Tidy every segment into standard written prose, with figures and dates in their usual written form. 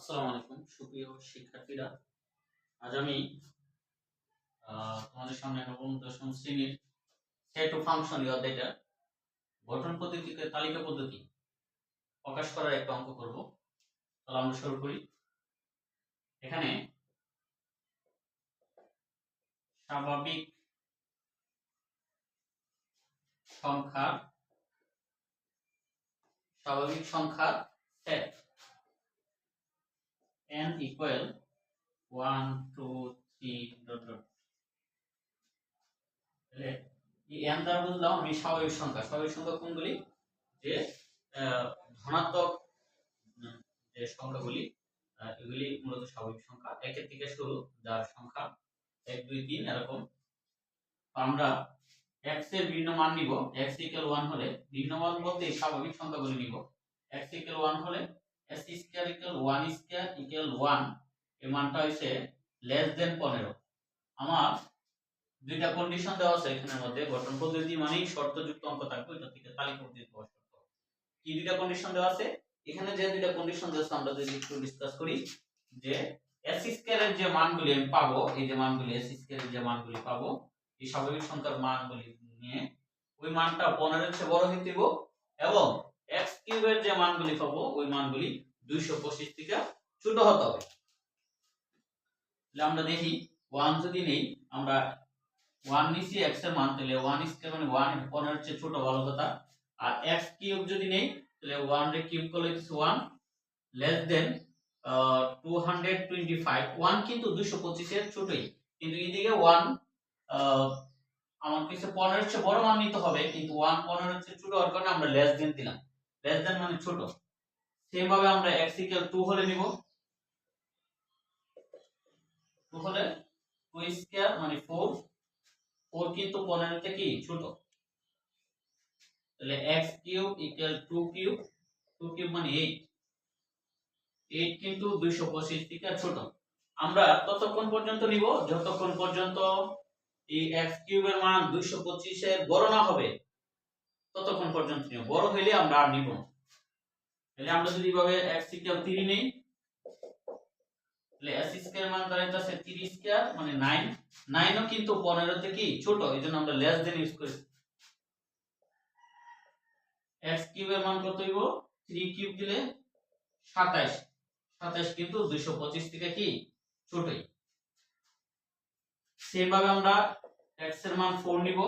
আসসালামু আলাইকুম সুপ্রিয় শিক্ষার্থীরা, আজ আমি তোমাদের সামনে নবম দশম শ্রেণীর সেট ও ফাংশন এই অধ্যায়টা গঠন পদ্ধতিতে তালিকা পদ্ধতি প্রকাশ করার একটা অঙ্ক করব। তাহলে আমরা শুরু করি। এখানে স্বাভাবিক সংখ্যার set n equal 1 2 3 dot dot. তাহলে এই n দ্বারা বুঝলাম আমি স্বাভাবিক সংখ্যা কোনগুলি, যে ধনাত্মক যে সংখ্যাগুলি এগুলি মূলত স্বাভাবিক সংখ্যা। একের থেকে শুরু, যার সংখ্যা 1 2 3 এরকম। আমরা x এর ভিন্ন মান নিব। x equal 1 হলে ভিন্ন মান বলতে স্বাভাবিক সংখ্যাগুলি নিব। x equal 1 হলে s square equal 1 square equal 1 এর মানটা হইছে লেস দেন 15। আমার দুইটা কন্ডিশন দেওয়া আছে এখানের মধ্যে। গঠন পদ্ধতি মানেই শর্তযুক্ত অঙ্ক থাকবে, এটা থেকে তালিকা পদ্ধতি প্রকাশ করতে হবে। কি দুইটা কন্ডিশন দেওয়া আছে এখানে? যে দুইটা কন্ডিশন দেওয়া আছে আমরা যদি একটু ডিসকাস করি, যে s স্কয়ার এর যে মানগুলি আমি পাবো, এই যে মানগুলি s স্কয়ার এর যে মানগুলি পাবো, এই স্বাভাবিক সংখ্যার মানগুলি নিয়ে ওই মানটা 15 এর চেয়ে বড় হইতে দিব, এবং x কিউব এর যে মানগুলি পাবো ওই মানগুলি 225 থেকে ছোট হতে হবে। তাহলে আমরা দেখি 1 যদি নেই, আমরা 1 নিছি x এর মান, তাহলে 1 স্কয়ার মানে 1 15 এর চেয়ে ছোট, ভালো কথা। আর x কিউব যদি নেই, তাহলে 1 রে কিউব করলে হচ্ছে 1 লেস দেন 225। 1 কিন্তু 225 এর ছোটই, কিন্তু এদিকে 1 আমার কাছে 15 এর চেয়ে বড় মান নিতে হবে, কিন্তু 1 15 এর চেয়ে ছোট হওয়ার কারণে আমরা লেস দেন দিলাম। লেস দেন মানে ছোট। সেম ভাবে আমরা x ইকুয়াল 2 হলে নিব। 2 হলে 2 স্কয়ার মানে 4 4 কিন্তু 15 এর থেকে ছোট। তাহলে x cube equal 2 cube, 2 cube মানে 8 8 কিন্তু 225 থেকে ছোট। আমরা ততক্ষণ পর্যন্ত নিব যতক্ষণ পর্যন্ত এই x কিউব এর মান 225 এর বড় না হবে, ততক্ষণ পর্যন্ত নিব। বড় হইলে আমরা আর নিব না। তাহলে আমরা যদি ভাবে x ইকুয়াল 3 নেই, তাহলে s স্কয়ার মান দাঁড়াইতেছে 3 স্কয়ার মানে 9 9 ও কিন্তু 15 থেকে ছোট, এজন্য আমরা লেস দেন ইউজ করেছি। x কিউব এর মান কত হইব? 3 কিউব দিলে 27 27 কিন্তু 225 থেকে কি ছোটই। সেম ভাবে আমরা x এর মান 4 নিব।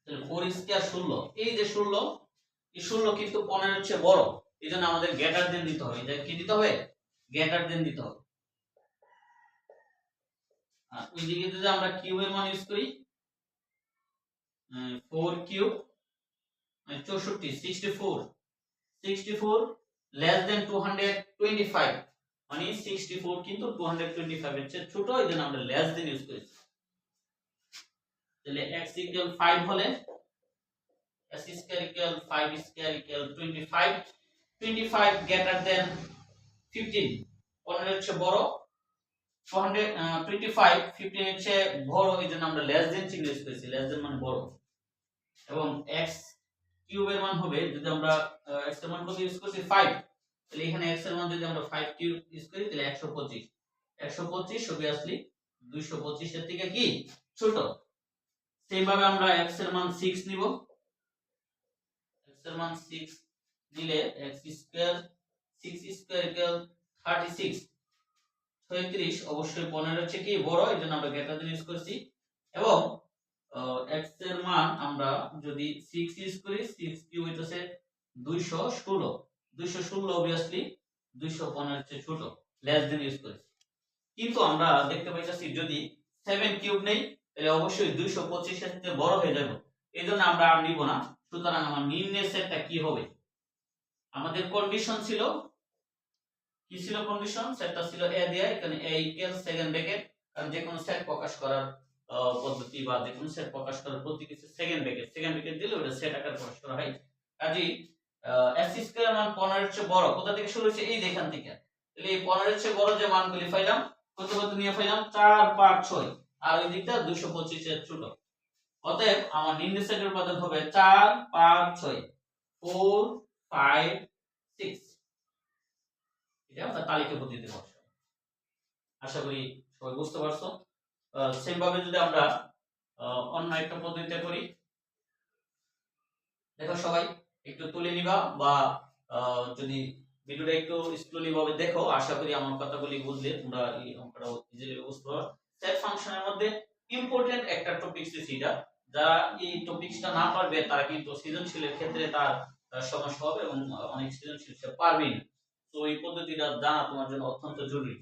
তাহলে 4 স্কয়ার 16, এই যে 16, এই 16 কিন্তু 15 এর চেয়ে বড়, এজন্য আমাদের গ্রেটার দেন দিতে হবে। এটা কি দিতে হবে? গ্রেটার দেন দিতে হবে। আর ওইদিকে যদি আমরা কিউব এর মান ইউজ করি, 4 কিউব মানে 64 64 লেস দেন 225 মানে 64 কিন্তু 225 এর চেয়ে ছোট, এজন্য আমরা লেস দেন ইউজ করেছি। তাহলে x ইকুয়াল 5 হলে s square equal 5 square equal 25 25 greater than 15 15 এর চেয়ে বড়, 225 15 এর চেয়ে বড়, এজন্য আমরা লেস দেন চিহ্ন ইউজ করেছি। লেস দেন মানে বড়। এবং x কিউব এর মান হবে, যদি আমরা x এর মান কত ইউজ করছি 5, তাহলে এখানে x এর মান যদি আমরা 5 কিউব ইউজ করি তাহলে 125 125 obviously 225 এর থেকে কি ছোট। সেম ভাবে আমরা x এর মান 6 নিব। x এর মান 6 নিলে x স্কয়ার 6 স্কয়ার ইকুয়াল 36 36 অবশ্যই 15 এর চেয়ে কি বড়, এজন্য আমরা গ্রেটার দেন ইউজ করেছি। এবং x এর মান আমরা যদি 6 ইউজ করি, 6 কিউব হইতাছে 216 216 obviously 215 এর চেয়ে ছোট, লেস দেন ইউজ করেছি। কিন্তু আমরা দেখতে পাইতাছি যদি 7 কিউব নেই, তাহলে অবশ্যই 225 এর চেয়ে বড় হয়ে যাবে, এজন্য আমরা আর নিব না। সুতরাং আমার নিম্নের সেটটা কি হবে? আমাদের কন্ডিশন ছিল কি ছিল? কন্ডিশন সেটটা ছিল a দেয়া, এখানে a ইকুয়াল সেকেন্ড ব্র্যাকেট, কারণ যে কোনো সেট প্রকাশ করার পদ্ধতি বা যে কোনো সেট প্রকাশ করার প্রতীক হচ্ছে সেকেন্ড ব্র্যাকেট দিলে ওটা সেট আকারে প্রকাশ করা হয়। কাজেই s স্কয়ার মান 15 এর চেয়ে বড়, কোথা থেকে শুরু হচ্ছে? এই যেখান থেকে। তাহলে এই 15 এর চেয়ে বড় যে মানগুলি পাইলাম, কত কত নিয়ে পাইলাম 4 5 6, আর ওই দিকটা 225 এর ছোট। অতএব আমার নিম্নের সেটের উপাদান হবে 4 5 6 4 5 6। এটা আমরা তালিকা পদ্ধতিতে বসাবো। আশা করি সবাই বুঝতে পারছো। সেম ভাবে যদি আমরা অন্য একটা পদ্ধতিতে করি, দেখো সবাই একটু তুলে নিবা বা যদি ভিডিওটা একটু স্লোলি ভাবে দেখো, আশা করি আমার কথাগুলি বুঝলে তোমরা এই অঙ্কটা ইজিলি বুঝতে পারবে। সেট ফাংশনের মধ্যে ইম্পর্টেন্ট একটা টপিকস এটা, যারা এই টপিকসটা না পারবে তারা কিন্তু সৃজনশীলের ক্ষেত্রে তার সমস্যা হবে এবং অনেক সৃজনশীল সে পারবে না। তো এই পদ্ধতিটা জানা তোমার জন্য অত্যন্ত জরুরি।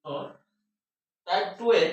তো টাইপ 2 এ